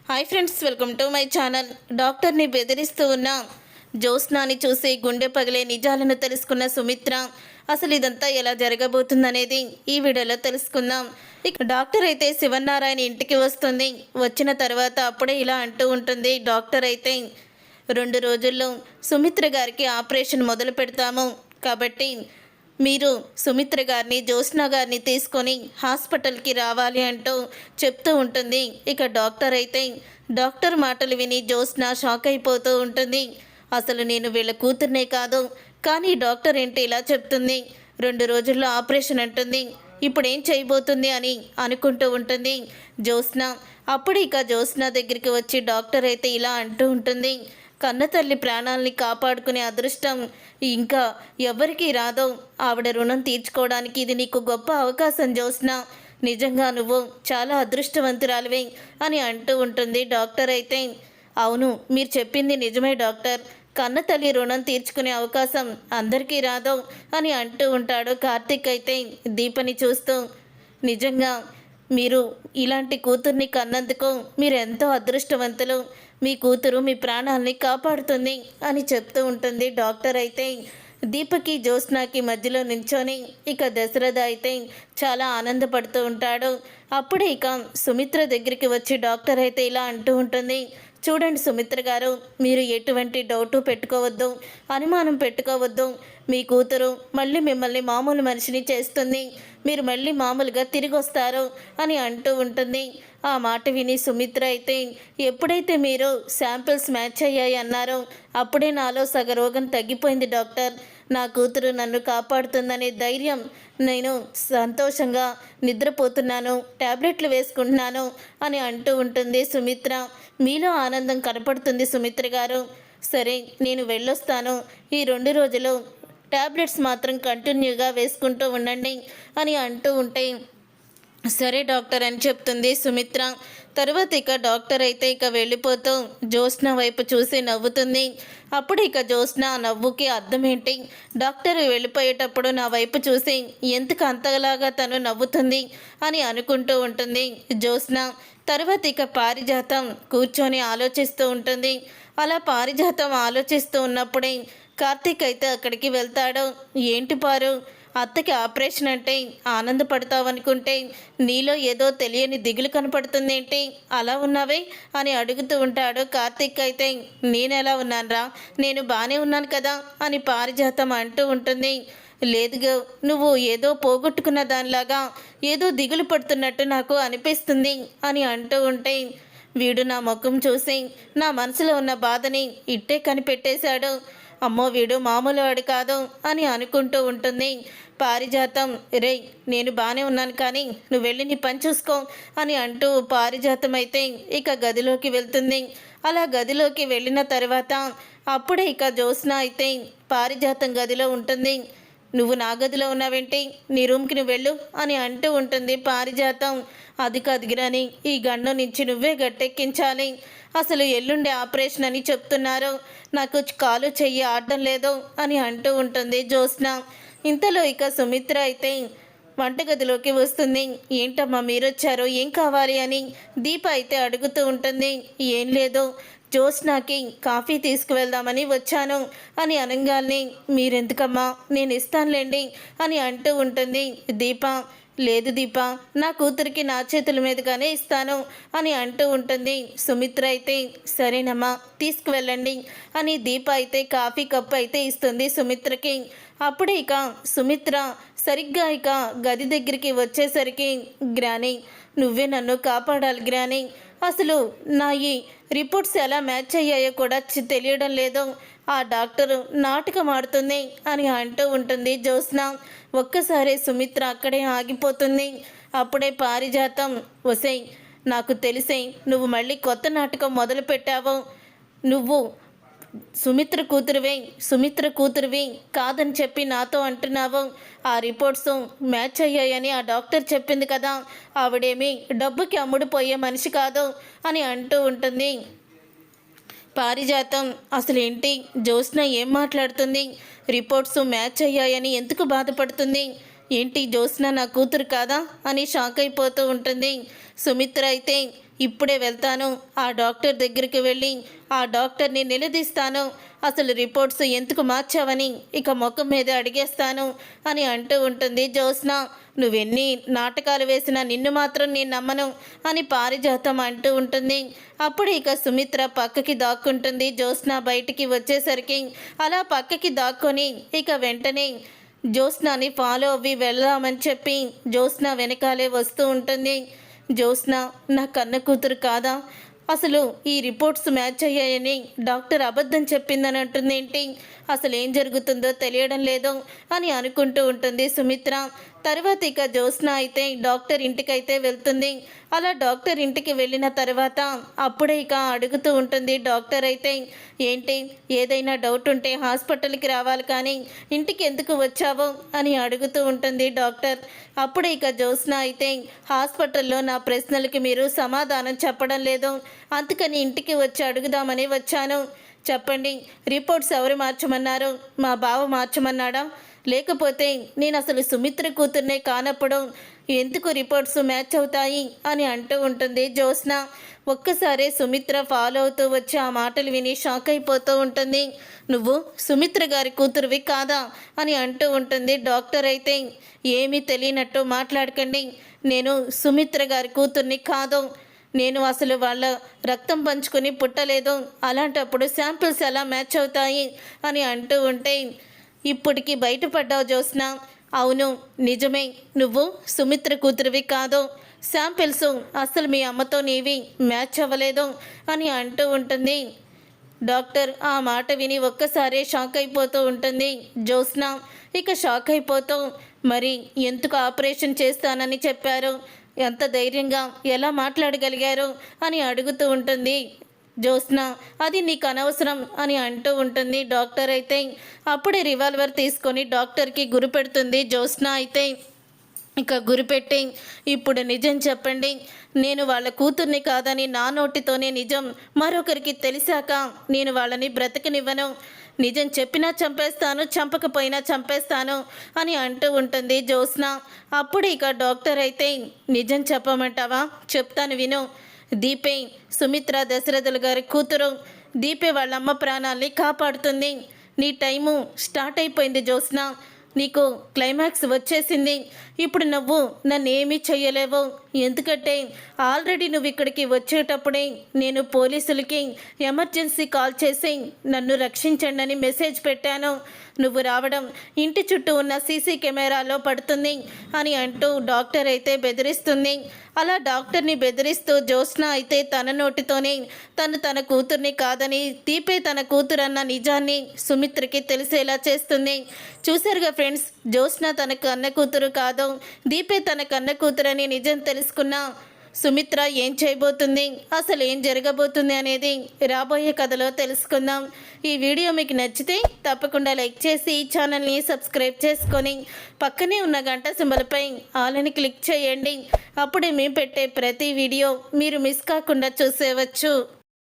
Hi friends, welcome to my channel. డాక్టర్ని బెదిరిస్తూ ఉన్న జ్యోత్స్నాని చూసి గుండె పగిలే నిజాలను తెలుసుకున్న సుమిత్ర అసలు ఇదంతా ఎలా జరగబోతుందనేది ఈ వీడియోలో తెలుసుకుందాం. ఇక డాక్టర్ అయితే శివనారాయణ ఇంటికి వస్తుంది. వచ్చిన తర్వాత అప్పుడే ఇలా అంటూ ఉంటుంది. డాక్టర్ అయితే 2 రోజుల్లో సుమిత్ర గారికి ఆపరేషన్ మొదలు పెడతాము, కాబట్టి మీరు సుమిత్ర గారిని జ్యోత్స్న గారిని తీసుకొని హాస్పిటల్కి రావాలి అంటూ చెప్తూ ఉంటుంది. ఇక డాక్టర్ అయితే డాక్టర్ మాటలు విని జ్యోత్స్న షాక్ అయిపోతూ ఉంటుంది. అసలు నేను వీళ్ళ కూతుర్నే కాదు, కానీ డాక్టర్ ఏంటి ఇలా చెప్తుంది, 2 రోజుల్లో ఆపరేషన్ అంటుంది, ఇప్పుడు ఏం చేయబోతుంది అని అనుకుంటూ ఉంటుంది జ్యోత్స్న. అప్పుడు ఇక జ్యోత్స్న దగ్గరికి వచ్చి డాక్టర్ అయితే ఇలా అంటూ ఉంటుంది. కన్నతల్లి ప్రాణాలని కాపాడుకునే అదృష్టం ఇంకా ఎవరికీ రాదో, ఆవిడ రుణం తీర్చుకోవడానికి ఇది నీకు గొప్ప అవకాశం జ్యోత్స్న, నిజంగా నువ్వు చాలా అదృష్టవంతురాలివే అని అంటూ ఉంటుంది. డాక్టర్ అయితే అవును, మీరు చెప్పింది నిజమే డాక్టర్, కన్నతల్లి రుణం తీర్చుకునే అవకాశం అందరికీ రాదో అని అంటూ ఉంటాడు. కార్తీక్ అయితే దీపని చూస్తూ నిజంగా మీరు ఇలాంటి కూతుర్ని కన్నందుకు మీరు ఎంతో అదృష్టవంతులు, మీ కూతురు మీ ప్రాణాలని కాపాడుతుంది అని చెప్తూ ఉంటుంది. డాక్టర్ అయితే దీపకి జ్యోత్స్నకి మధ్యలో నించొని ఇక దశరథ అయితే చాలా ఆనందపడుతూ ఉంటాడు. అప్పుడే ఇక సుమిత్ర దగ్గరికి వచ్చి డాక్టర్ అయితే ఇలా అంటూ ఉంటుంది. చూడండి సుమిత్ర గారు, మీరు ఎటువంటి డౌటు పెట్టుకోవద్దు, అనుమానం పెట్టుకోవద్దు, మీ కూతురు మళ్ళీ మిమ్మల్ని మామూలు మనిషిని చేస్తుంది, మీరు మళ్ళీ మామూలుగా తిరిగి వస్తారు అని అంటూ ఉంటుంది. ఆ మాట విని సుమిత్ర అయితే ఎప్పుడైతే మీరు శాంపిల్స్ మ్యాచ్ అయ్యాయి అన్నారో అప్పుడే నాలో సగ రోగం తగ్గిపోయింది డాక్టర్, నా కూతురు నన్ను కాపాడుతుందనే ధైర్యం, నేను సంతోషంగా నిద్రపోతున్నాను, ట్యాబ్లెట్లు వేసుకుంటున్నాను అని అంటూ ఉంటుంది సుమిత్ర. మీలో ఆనందం కనపడుతుంది సుమిత్ర గారు. సరే, నేను వెళ్ళొస్తాను, ఈ 2 రోజులు ట్యాబ్లెట్స్ మాత్రం కంటిన్యూగా వేసుకుంటూ ఉండండి అని అంటూ ఉంటే సరే డాక్టర్ అని చెప్తుంది సుమిత్ర. తర్వాత ఇక డాక్టర్ అయితే ఇక వెళ్ళిపోతూ జ్యోత్స్న వైపు చూసి నవ్వుతుంది. అప్పుడు ఇక జ్యోత్స్న నవ్వుకి అర్థం ఏంటి, డాక్టర్ వెళ్ళిపోయేటప్పుడు నా వైపు చూసి ఎందుకు అంతలాగా తను నవ్వుతుంది అని అనుకుంటూ ఉంటుంది జ్యోత్స్న. తర్వాత ఇక పారిజాతం కూర్చొని ఆలోచిస్తూ ఉంటుంది. అలా పారిజాతం ఆలోచిస్తూ ఉన్నప్పుడే కార్తీక్ అయితే అక్కడికి వెళ్తాడు. ఏంటి పారు, అత్తకి ఆపరేషన్ అంటే ఆనందపడతావనుకుంటే నీలో ఏదో తెలియని దిగులు కనపడుతుందేంటి, అలా ఉన్నావే అని అడుగుతూ ఉంటాడు. కార్తీక్ అయితే నేనెలా ఉన్నానురా, నేను బాగానే ఉన్నాను కదా అని పారిజాతం అంటూ ఉంటుంది. లేదుగా, నువ్వు ఏదో పోగొట్టుకున్న దానిలాగా ఏదో దిగులు పడుతున్నట్టు నాకు అనిపిస్తుంది అని అంటూ ఉంటే వీడు నా ముఖం చూసి నా మనసులో ఉన్న బాధని ఇట్టే కనిపెట్టేశాడు, అమ్మో వీడు మామూలు వాడు కాదు అని అనుకుంటూ ఉంటుంది పారిజాతం. రే, నేను బాగానే ఉన్నాను కానీ నువ్వు వెళ్ళి నీ పని చూసుకో అని అంటూ పారిజాతం అయితే ఇక గదిలోకి వెళ్తుంది. అలా గదిలోకి వెళ్ళిన తర్వాత అప్పుడే ఇక జ్యోత్స్న అయితే పారిజాతం గదిలో ఉంటుంది. నువ్వు నా గదిలో ఉన్నావేంటి, నీ రూమ్కి నువ్వు వెళ్ళు అని అంటూ ఉంటుంది పారిజాతం. అది కదిగిరని ఈ గండం నుంచి నువ్వే గట్టెక్కించాలి, అసలు ఎల్లుండి ఆపరేషన్ అని చెప్తున్నారు, నాకు కాలు చెయ్యి ఆడడం లేదు అని అంటూ ఉంటుంది జ్యోత్స్న. ఇంతలో ఇక సుమిత్ర అయితే వంటగదిలోకి వస్తుంది. ఏంటమ్మా మీరొచ్చారో, ఏం కావాలి అని దీప అయితే అడుగుతూ ఉంటుంది. ఏం లేదు, జ్యోత్స్నకి కాఫీ తీసుకువెళ్దామని వచ్చాను అని అనగానే మీరెందుకమ్మా, నేను ఇస్తానులేండి అని అంటూ ఉంటుంది దీప. లేదు దీప, నా కూతురికి నా చేతుల మీదుగానే ఇస్తాను అని అంటూ ఉంటుంది సుమిత్ర. అయితే సరేనమ్మా తీసుకువెళ్ళండి అని దీప అయితే కాఫీ కప్పు అయితే ఇస్తుంది సుమిత్రకి. అప్పుడే ఇక సుమిత్ర సరిగ్గా ఇక గది దగ్గరికి వచ్చేసరికి గ్రాని, నువ్వే నన్ను కాపాడాలి గ్రాని, అసలు నా ఈ రిపోర్ట్స్ ఎలా మ్యాచ్ అయ్యాయో కూడా తెలియడం లేదు, ఆ డాక్టరు నాటకం ఆడుతుంది అని అంటూ ఉంటుంది జ్యోత్స్న. ఒక్కసారి సుమిత్ర అక్కడే ఆగిపోతుంది. అప్పుడే పారిజాతం, ఒసేయ్ నాకు తెలిసే నువ్వు మళ్ళీ కొత్త నాటకం మొదలు పెట్టావు, నువ్వు సుమిత్ర కూతురువి కాదని చెప్పి నాతో అంటున్నావు, ఆ రిపోర్ట్స్ మ్యాచ్ అయ్యాయని ఆ డాక్టర్ చెప్పింది కదా, ఆవిడేమి డబ్బుకి అమ్ముడుపోయే మనిషి కాదు అని అంటూ ఉంటుంది పారిజాతం. అసలేంటి జ్యోత్స్న ఏం మాట్లాడుతుంది, రిపోర్ట్స్ మ్యాచ్ అయ్యాయని ఎందుకు బాధపడుతుంది, ఏంటి జ్యోత్స్న నా కూతురు కాదా అని షాక్ అయిపోతూ ఉంటుంది. సుమిత్ర అయితే ఇప్పుడే వెళ్తాను, ఆ డాక్టర్ దగ్గరికి వెళ్ళి ఆ డాక్టర్ని నిలదీస్తాను, అసలు రిపోర్ట్స్ ఎందుకు మార్చావని ఇక ముఖం మీద అడిగేస్తాను అని అంటూ ఉంటుంది జ్యోత్స్న. నువ్వెన్ని నాటకాలు వేసినా నిన్ను మాత్రం నేను నమ్మను అని పారిజాతం అంటూ ఉంటుంది. అప్పుడు ఇక సుమిత్ర పక్కకి దాక్కుంటుంది. జ్యోత్స్న బయటికి వచ్చేసరికి అలా పక్కకి దాక్కొని ఇక వెంటనే జ్యోత్స్నాని ఫాలో అవ్వి వెళ్దామని చెప్పి జ్యోత్స్న వెనకాలే వస్తూ ఉంటుంది. జ్యోత్స్న నా కన్న కూతురు కాదా, అసలు ఈ రిపోర్ట్స్ మ్యాచ్ అయ్యాయని డాక్టర్ అబద్ధం చెప్పిందని అంటుందేంటి, అసలు ఏం జరుగుతుందో తెలియడం లేదు అని అనుకుంటూ ఉంటుంది సుమిత్ర. తర్వాత ఇక జ్యోత్స్న అయితే డాక్టర్ ఇంటికైతే వెళ్తుంది. అలా డాక్టర్ ఇంటికి వెళ్ళిన తర్వాత అప్పుడే ఇక అడుగుతూ ఉంటుంది డాక్టర్ అయితే, ఏంటి ఏదైనా డౌట్ ఉంటే హాస్పిటల్కి రావాలి కానీ ఇంటికి ఎందుకు వచ్చావో అని అడుగుతూ ఉంటుంది డాక్టర్. అప్పుడే ఇక జ్యోత్స్న అయితే హాస్పిటల్లో నా ప్రశ్నలకి మీరు సమాధానం చెప్పడం లేదు, అందుకని ఇంటికి వచ్చి అడుగుదామని వచ్చాను. చెప్పండి, రిపోర్ట్స్ ఎవరు మార్చమన్నారు, మా బావ మార్చమన్నాడా, లేకపోతే నేను అసలు సుమిత్ర కూతుర్నే కానప్పుడు ఎందుకు రిపోర్ట్స్ మ్యాచ్ అవుతాయి అని అంటూ ఉంటుంది జ్యోత్స్న. ఒక్కసారి సుమిత్ర ఫాలో అవుతూ వచ్చి ఆ మాటలు విని షాక్ అయిపోతూ ఉంటుంది. నువ్వు సుమిత్ర గారి కూతురువి కాదా అని అంటూ ఉంటుంది. డాక్టర్ అయితే ఏమీ తెలియనట్టు మాట్లాడకండి, నేను సుమిత్ర గారి కూతుర్ని కాదు, నేను అసలు వాళ్ళ రక్తం పంచుకొని పుట్టలేదు, అలాంటప్పుడు శాంపిల్స్ ఎలా మ్యాచ్ అవుతాయి అని అంటూ ఉంటే, ఇప్పటికి బయటపడ్డావు జ్యోత్స్న, అవును నిజమే, నువ్వు సుమిత్ర కూతురివి కాదు, శాంపిల్స్ అసలు మీ అమ్మతో నీవి మ్యాచ్ అవ్వలేదు అని అంటూ ఉంటుంది. డాక్టర్ ఆ మాట విని ఒక్కసారే షాక్ అయిపోతూ ఉంటుంది జ్యోత్స్న. ఇక షాక్ అయిపోతూ, మరి ఎందుకు ఆపరేషన్ చేస్తానని చెప్పారు, ఎంత ధైర్యంగా ఎలా మాట్లాడగలిగారు అని అడుగుతూ ఉంటుంది జ్యోత్స్న. అది నీకు అనవసరం అని అంటూ ఉంటుంది డాక్టర్ అయితే. అప్పుడే రివాల్వర్ తీసుకొని డాక్టర్కి గురి పెడుతుంది జ్యోత్స్న అయితే. ఇక గురిపెట్టి, ఇప్పుడు నిజం చెప్పండి, నేను వాళ్ళ కూతుర్ని కాదని నా నోటితోనే నిజం మరొకరికి తెలిసాక నేను వాళ్ళని బ్రతకనివ్వను, నిజం చెప్పినా చంపేస్తాను, చంపకపోయినా చంపేస్తాను అని అంటూ ఉంటుంది జ్యోత్స్న. అప్పుడు ఇక డాక్టర్ అయితే, నిజం చెప్పమంటావా, చెప్తాను విను, దీపే సుమిత్ర దశరథుల గారి కూతురు, దీపే వాళ్ళమ్మ ప్రాణాల్ని కాపాడుతుంది, నీ టైము స్టార్ట్ అయిపోయింది జ్యోత్స్న, నీకు క్లైమాక్స్ వచ్చేసింది, ఇప్పుడు నువ్వు నన్ను ఏమీ చెయ్యలేవు, ఎందుకంటే ఆల్రెడీ నువ్వు ఇక్కడికి వచ్చేటప్పుడే నేను పోలీసులకి ఎమర్జెన్సీ కాల్ చేసి నన్ను రక్షించండి అని మెసేజ్ పెట్టాను, నువ్వు రావడం ఇంటి చుట్టూ ఉన్న సీసీ కెమెరాలో పడుతుంది అని అంటూ డాక్టర్ అయితే బెదిరిస్తుంది. అలా డాక్టర్ని బెదిరిస్తూ జ్యోత్స్న అయితే తన నోటితోనే తన కూతుర్ని కాదని, దీపే తన కూతురన్న నిజాన్ని సుమిత్రకి తెలిసేలా చేస్తుంది. చూసారుగా ఫ్రెండ్స్, జ్యోత్స్న తన కన్న కూతురు కాదు, దీపే తన కన్న కూతురని నిజం తెలుసుకున్న సుమిత్ర ఏం చేయబోతుంది, అసలు ఏం జరగబోతుంది అనేది రాబోయే కథలో తెలుసుకుందాం. ఈ వీడియో మీకు నచ్చితే తప్పకుండా లైక్ చేసి ఈ ఛానల్ని సబ్స్క్రైబ్ చేసుకొని పక్కనే ఉన్న గంట సింబల్పై ఆల్ అని క్లిక్ చేయండి. అప్పుడే మేము పెట్టే ప్రతి వీడియో మీరు మిస్ కాకుండా చూసేవచ్చు.